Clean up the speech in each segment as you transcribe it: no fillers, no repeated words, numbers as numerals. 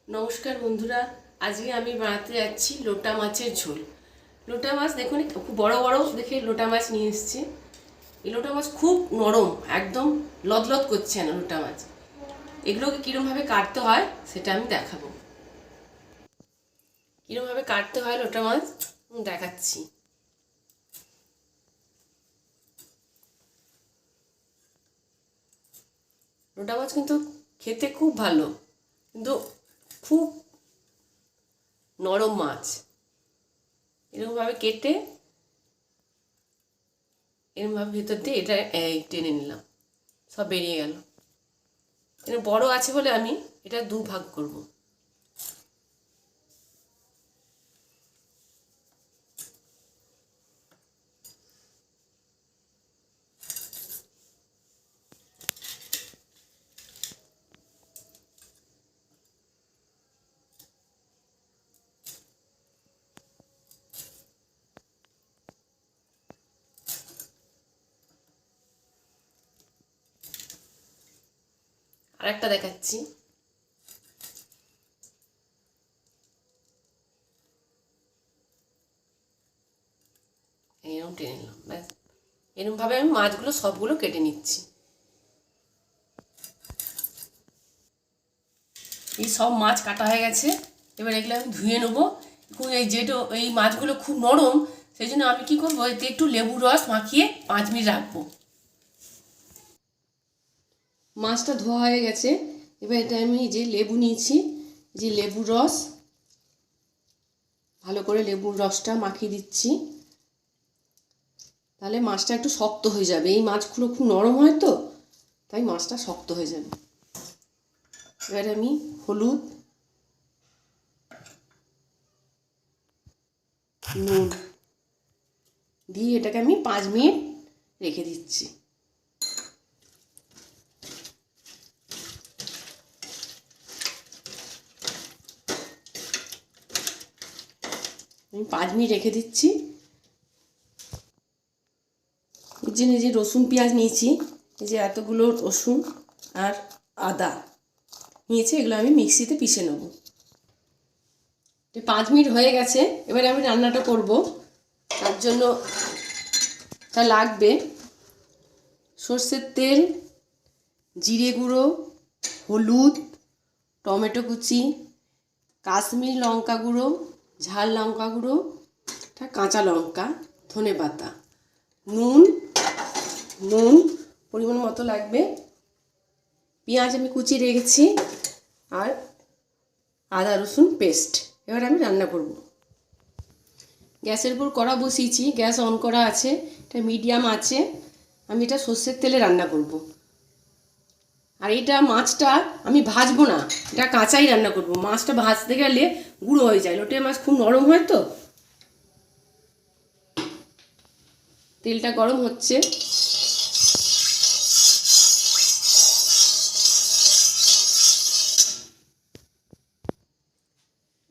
নমস্কার বন্ধুরা, আজকে আমি বানাতে যাচ্ছি লোটা মাছের ঝোল। লোটা মাছ দেখুন, খুব বড় বড় দেখে লোটা মাছ নিয়ে এসেছি। এই লোটা মাছ খুব নরম, একদম লদলদ করছে না লোটা মাছ। এগুলোকে কীরমভাবে কাটতে হয় সেটা আমি দেখাবো। কীরমভাবে কাটতে হয় লোটা মাছ দেখাচ্ছি। লোটা মাছ কিন্তু খেতে খুব ভালো, কিন্তু খুব নরম মাছ। এরকমভাবে কেটে এরকমভাবে ভেতর দিয়ে এটা টেনে নিলাম, সব বেরিয়ে গেল। এটা বড় আছে বলে আমি এটা দুভাগ করব। আরেকটা দেখাচ্ছি। এরকম টেনে নিলাম, ব্যাস। এরকমভাবে আমি মাছগুলো সবগুলো কেটে নিচ্ছি। এই সব মাছ কাটা হয়ে গেছে। এবার এগুলো আমি ধুয়ে নেবো। এই মাছগুলো খুব নরম, সেই জন্য আমি কী করবো, এতে একটু লেবুর রস মাখিয়ে 5 মিনিট রাখবো। মাছটা ধোয়া হয়ে গেছে। এবার এটা আমি যে লেবু নিয়েছি, যে লেবুর রস, ভালো করে লেবুর রসটা মাখিয়ে দিচ্ছি। তাহলে মাছটা একটু শক্ত হয়ে যাবে। এই মাছগুলো খুব নরম হয় তো, তাই মাছটা শক্ত হয়ে যাবে। এবার আমি হলুদ, নুন দিয়ে এটাকে আমি 5 মিনিট রেখে দিচ্ছি। আমি 5 মিনিট রেখে দিচ্ছি। এর জন্য যে রসুন পেঁয়াজ নিয়েছি, এই যে এতগুলো রসুন আর আদা নিয়েছি, এগুলো আমি মিক্সিতে পিষে নেব। 5 মিনিট হয়ে গেছে। এবারে আমি রান্নাটা করব। তার জন্য তা লাগবে সর্ষের তেল, জিরে গুঁড়ো, হলুদ, টমেটো কুচি, কাশ্মীরি লঙ্কা গুঁড়ো, ঝাল লঙ্কা গুঁড়ো, কাঁচা লঙ্কা, ধনে পাতা, নুন পরিমাণ মতো লাগবে। পেঁয়াজ আমি কুচিয়ে রেখেছি, আর আদা রসুন পেস্ট। এবার আমি রান্না করব। গ্যাসের উপর কড়া বসিয়েছি, গ্যাস অন করা আছে, এটা মিডিয়াম আছে। আমি এটা সর্ষের তেলে রান্না করব। আর এটা মাছটা আমি ভাজবো না, এটা কাঁচাই রান্না করব। মাছটা ভাজতে গেলে গুঁড়ো হয়ে যায়, লোটে মাছ খুব নরম হয় তো। তেলটা গরম হচ্ছে।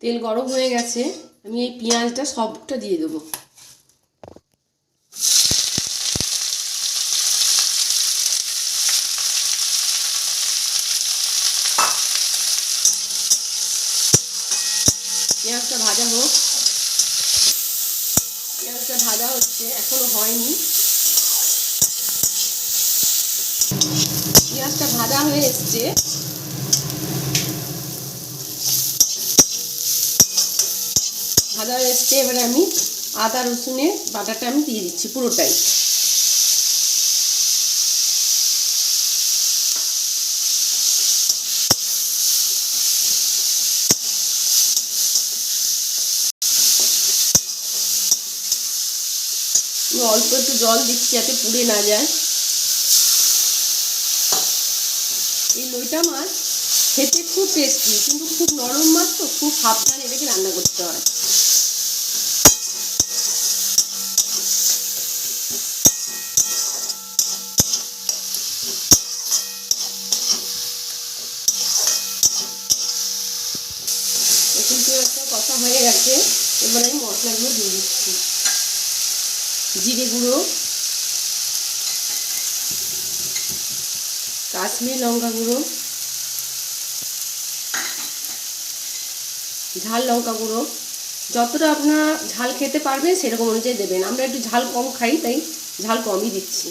তেল গরম হয়ে গেছে, আমি এই পেঁয়াজটা সবটা দিয়ে দেবো। পেঁয়াজটা ভাজা হোক। পেঁয়াজটা ভাজা হচ্ছে, এখনো হয়নি। পেঁয়াজটা ভাজা হয়ে এসছে। ভাজা হয়ে এসছে, এবারে আমি আদা রসুনের বাটাটা আমি দিয়ে দিচ্ছি পুরোটাই। অল্প একটু জল দিচ্ছি যাতে পুড়ে না যায়। এই লইটা মাছ খেতে খুব টেস্টি, কিন্তু খুব নরম মাছ তো, খুব সাবধানে এটাকে রান্না করতে হয়। এখন পেঁয়াজটা কষা হয়ে গেছে। এবার আমি মশলাগুলো দিয়ে দিচ্ছি। জিরে গুঁড়ো, কাশ্মীরি লঙ্কা গুঁড়ো, ঝাল লঙ্কা গুঁড়ো, যতটা আপনারা ঝাল খেতে পারবেন সেরকম অনুযায়ী দেবেন। আমরা একটু ঝাল কম খাই, তাই ঝাল কমই দিচ্ছি।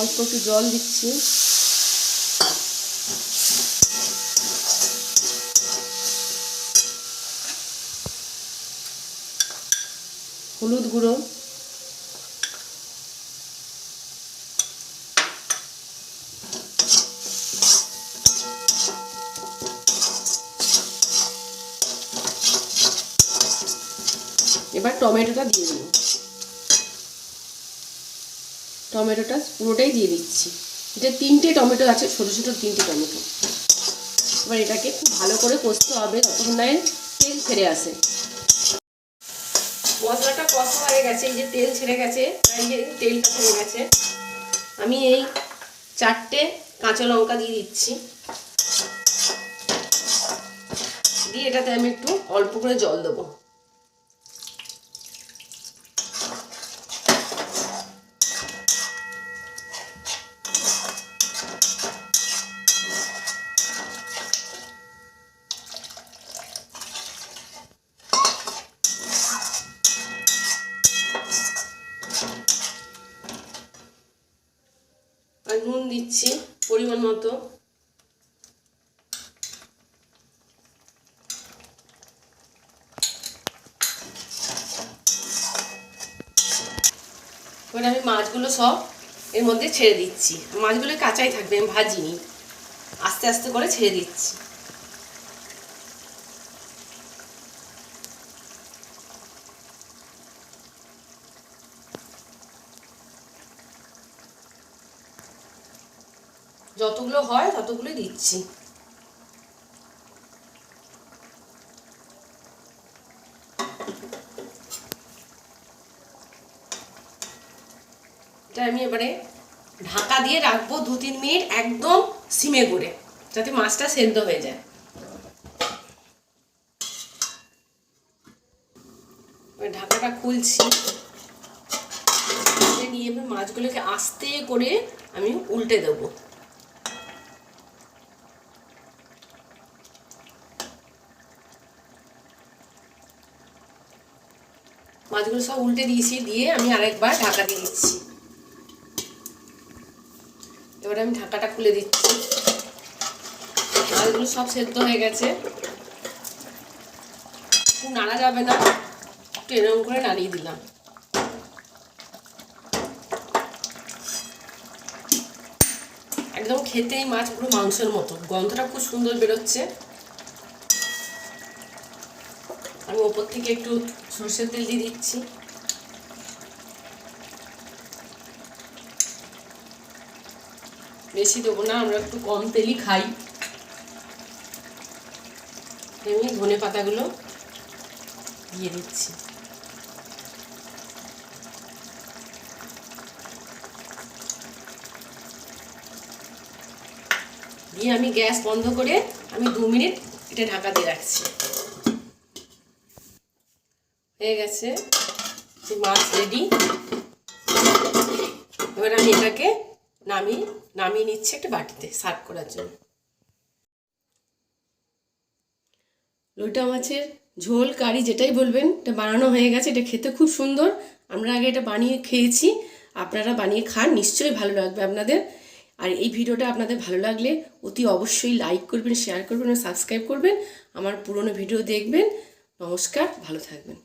অল্প একটু জল দিচ্ছি। হলুদ গুঁড়ো, এবার টমেটোটা দিয়ে দেবো। টমেটোটা পুরোটাই দিয়ে দিচ্ছি। এটা 3টে টমেটো আছে, ছোটো ছোটো 3টে টমেটো। এবার এটাকে খুব ভালো করে কষতে হবে যতক্ষণ না তেল ছেড়ে আসে। মশলাটা কষা হয়ে গেছে, এই যে তেল ছেড়ে গেছে, এই যে তেলটা ছেড়ে গেছে। আমি এই 4টে কাঁচা লঙ্কা দিয়ে দিচ্ছি, দিয়ে এটাতে আমি একটু অল্প করে জল দেবো। আর নুন দিচ্ছি পরিমাণ মতো। এবার আমি মাছগুলো সব এর মধ্যে ছেড়ে দিচ্ছি। মাছগুলো কাঁচাই থাকবে, আমি ভাজিনি, আস্তে আস্তে করে ছেড়ে দিচ্ছি। যতগুলো হয় ততগুলোই দিচ্ছি। এটা আমি এবারে ঢাকা দিয়ে রাখবো 2-3 মিনিট একদম সিমে করে, যাতে মাছটা সেদ্ধ হয়ে যায়। ঢাকাটা খুলছি, নিয়ে এবার মাছগুলোকে আস্তে করে আমি উল্টে দেবো। মাছগুলো সব উল্টে দিয়েছি, দিয়ে আমি আরেকবার ঢাকা দিয়ে দিচ্ছি। এবারে আমি ঢাকাটা খুলে দিচ্ছি। মাছগুলো সব সেদ্ধ হয়ে গেছে, খুব নাড়া যাবে না, একটু এরকম করে নাড়িয়ে দিলাম। একদম খেতেই মাছ পুরো মাংসের মতো, গন্ধটা খুব সুন্দর বেরোচ্ছে। আমি ওপর থেকে একটু সরষের তেল দিয়ে দিচ্ছি। বেশি দেবো না, আমরা একটু কম তেলই খাই। আমি ধনে পাতাগুলো দিয়ে দিচ্ছি। দিয়ে আমি গ্যাস বন্ধ করে আমি 2 মিনিট এটা ঢাকা দিয়ে রাখছি। হয়ে গেছে মাছ রেডি। এবার আমি এটাকে নামিয়ে নিচ্ছি একটা বাটিতে সার্ভ করার জন্য। লইটা মাছের ঝোল কারি যেটাই বলবেন, এটা বানানো হয়ে গেছে। এটা খেতে খুব সুন্দর, আমরা আগে এটা বানিয়ে খেয়েছি, আপনারা বানিয়ে খান, নিশ্চয়ই ভালো লাগবে আপনাদের। আর এই ভিডিওটা আপনাদের ভালো লাগলে অতি অবশ্যই লাইক করবেন, শেয়ার করবেন, সাবস্ক্রাইব করবেন, আমার পুরনো ভিডিও দেখবেন। নমস্কার, ভালো থাকবেন।